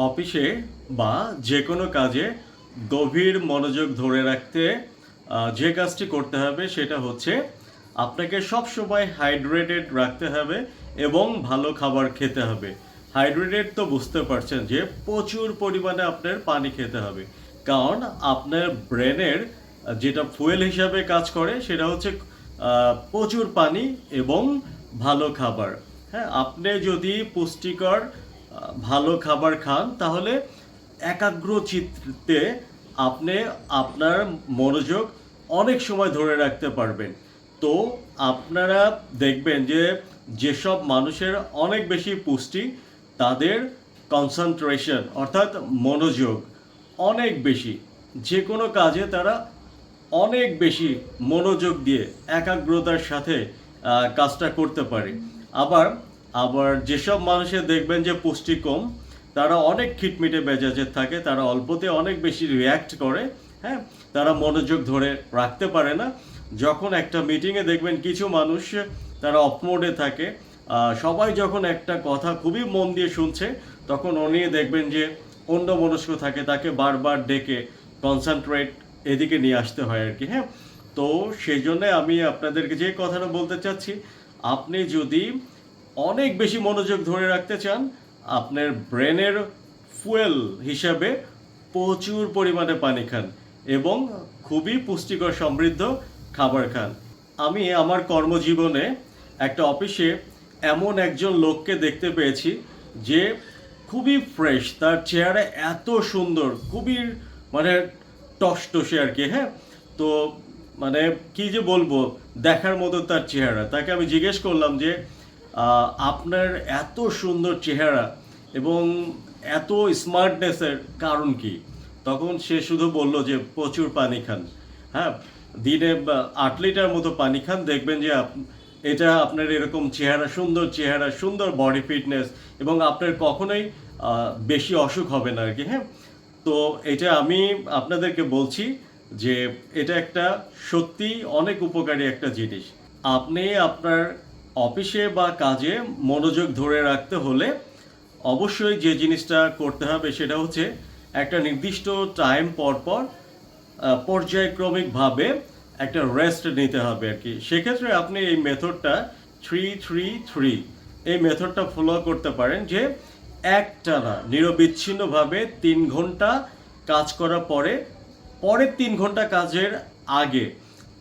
অফিসে বা যে কোনো কাজে গভীর মনোযোগ ধরে রাখতে যে কাজটি করতে হবে সেটা হচ্ছে আপনাকে সবসময় হাইড্রেটেড রাখতে হবে এবং ভালো খাবার খেতে হবে। হাইড্রেটেড তো বুঝতে পারছেন যে প্রচুর পরিমাণে আপনার পানি খেতে হবে, কারণ আপনার ব্রেনের যেটা ফুয়েল হিসাবে কাজ করে সেটা হচ্ছে প্রচুর পানি এবং ভালো খাবার। হ্যাঁ, আপনি যদি পুষ্টিকর ভালো খাবার খান তাহলে একাগ্র চিত্তে আপনি আপনার মনোযোগ অনেক সময় ধরে রাখতে পারবেন। তো আপনারা দেখবেন যে যেসব মানুষের অনেক বেশি পুষ্টি তাদের কনসেন্ট্রেশন অর্থাৎ মনোযোগ অনেক বেশি, যে কোনো কাজে তারা অনেক বেশি মনোযোগ দিয়ে একাগ্রতার সাথে কাজটা করতে পারে। আবার আবার যেসব মানুষের দেখবেন যে পুষ্টি কম, তারা অনেক খিটমিটে মেজাজে থাকে, তারা অল্পতে অনেক বেশি রিয়্যাক্ট করে। হ্যাঁ, তারা মনোযোগ ধরে রাখতে পারে না। যখন একটা মিটিংয়ে দেখবেন কিছু মানুষ তারা অফ মোডে থাকে, সবাই যখন একটা কথা খুবই মন দিয়ে শুনছে তখন উনি দেখবেন যে অন্যমনস্ক থাকে, তাকে বারবার ডেকে কনসেন্ট্রেট এদিকে নিয়ে আসতে হয় আর কি। হ্যাঁ, তো সেই জন্য আমি আপনাদেরকে যে কথাটা বলতে চাচ্ছি, আপনি যদি অনেক বেশি মনোযোগ ধরে রাখতে চান, আপনার ব্রেনের ফুয়েল হিসাবে প্রচুর পরিমাণে পানি খান এবং খুবই পুষ্টিকর সমৃদ্ধ খাবার খান। আমি আমার কর্মজীবনে একটা অফিসে এমন একজন লোককে দেখতে পেয়েছি যে খুবই ফ্রেশ, তার চেহারা এত সুন্দর, খুবই মানে টসটসে আর কি। হ্যাঁ, তো মানে কি যে বলবো, দেখার মতো তার চেহারা। তাকে আমি জিজ্ঞেস করলাম যে আপনার এত সুন্দর চেহারা এবং এত স্মার্টনেসের কারণ কি? তখন সে শুধু বলল যে প্রচুর পানি খান। হ্যাঁ, দিনে 8 লিটার মতো পানি খান, দেখবেন যে এটা আপনার এরকম চেহারা, সুন্দর চেহারা, সুন্দর বডি ফিটনেস এবং আপনার কখনোই বেশি অসুখ হবে না আর কি। হ্যাঁ, তো এটা আমি আপনাদেরকে বলছি যে এটা একটা সত্যি অনেক উপকারী একটা জিনিস। আপনি আপনার অফিসে বা কাজে মনোযোগ ধরে রাখতে হলে অবশ্যই যে জিনিসটা করতে হবে সেটা হচ্ছে একটা নির্দিষ্ট টাইম পর পর পর্যায়ক্রমিকভাবে একটা রেস্ট নিতে হবে আর কি। সেক্ষেত্রে আপনি এই মেথডটা 3-3-3 এই মেথডটা ফলো করতে পারেন, যে একটানা নিরবিচ্ছিন্নভাবে 3 ঘন্টা কাজ করার পরে পরের 3 ঘন্টা কাজের আগে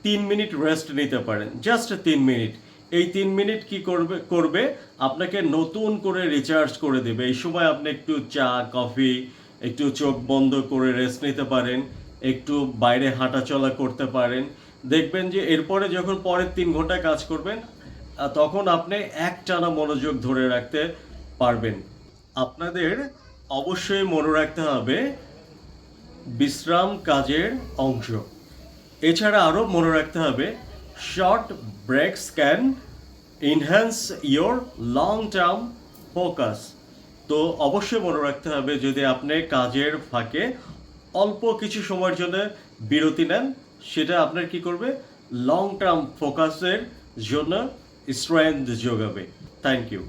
3 মিনিট রেস্ট নিতে পারেন, জাস্ট 3 মিনিট। এই 3 মিনিট কি করবে আপনাকে নতুন করে রিচার্জ করে দেবে। এই সময় আপনি একটু চা কফি, একটু চোখ বন্ধ করে রেস্ট নিতে পারেন, একটু বাইরে হাঁটাচলা করতে পারেন। দেখবেন যে এরপরে যখন পরের 3 ঘন্টা কাজ করবেন তখন আপনি একটানা মনোযোগ ধরে রাখতে পারবেন। আপনাদের অবশ্যই মনে রাখতে হবে বিশ্রাম কাজের অংশ। এছাড়া আরও মনে রাখতে হবে short ব্রেকস can enhance your long term focus. তো অবশ্যই মনে রাখতে হবে, যদি আপনি কাজের ফাঁকে অল্প কিছু সময়ের জন্য বিরতি নেন, সেটা আপনার কি করবে, লং টার্ম ফোকাসের জন্য স্ট্রেংথ যোগাবে। Thank you.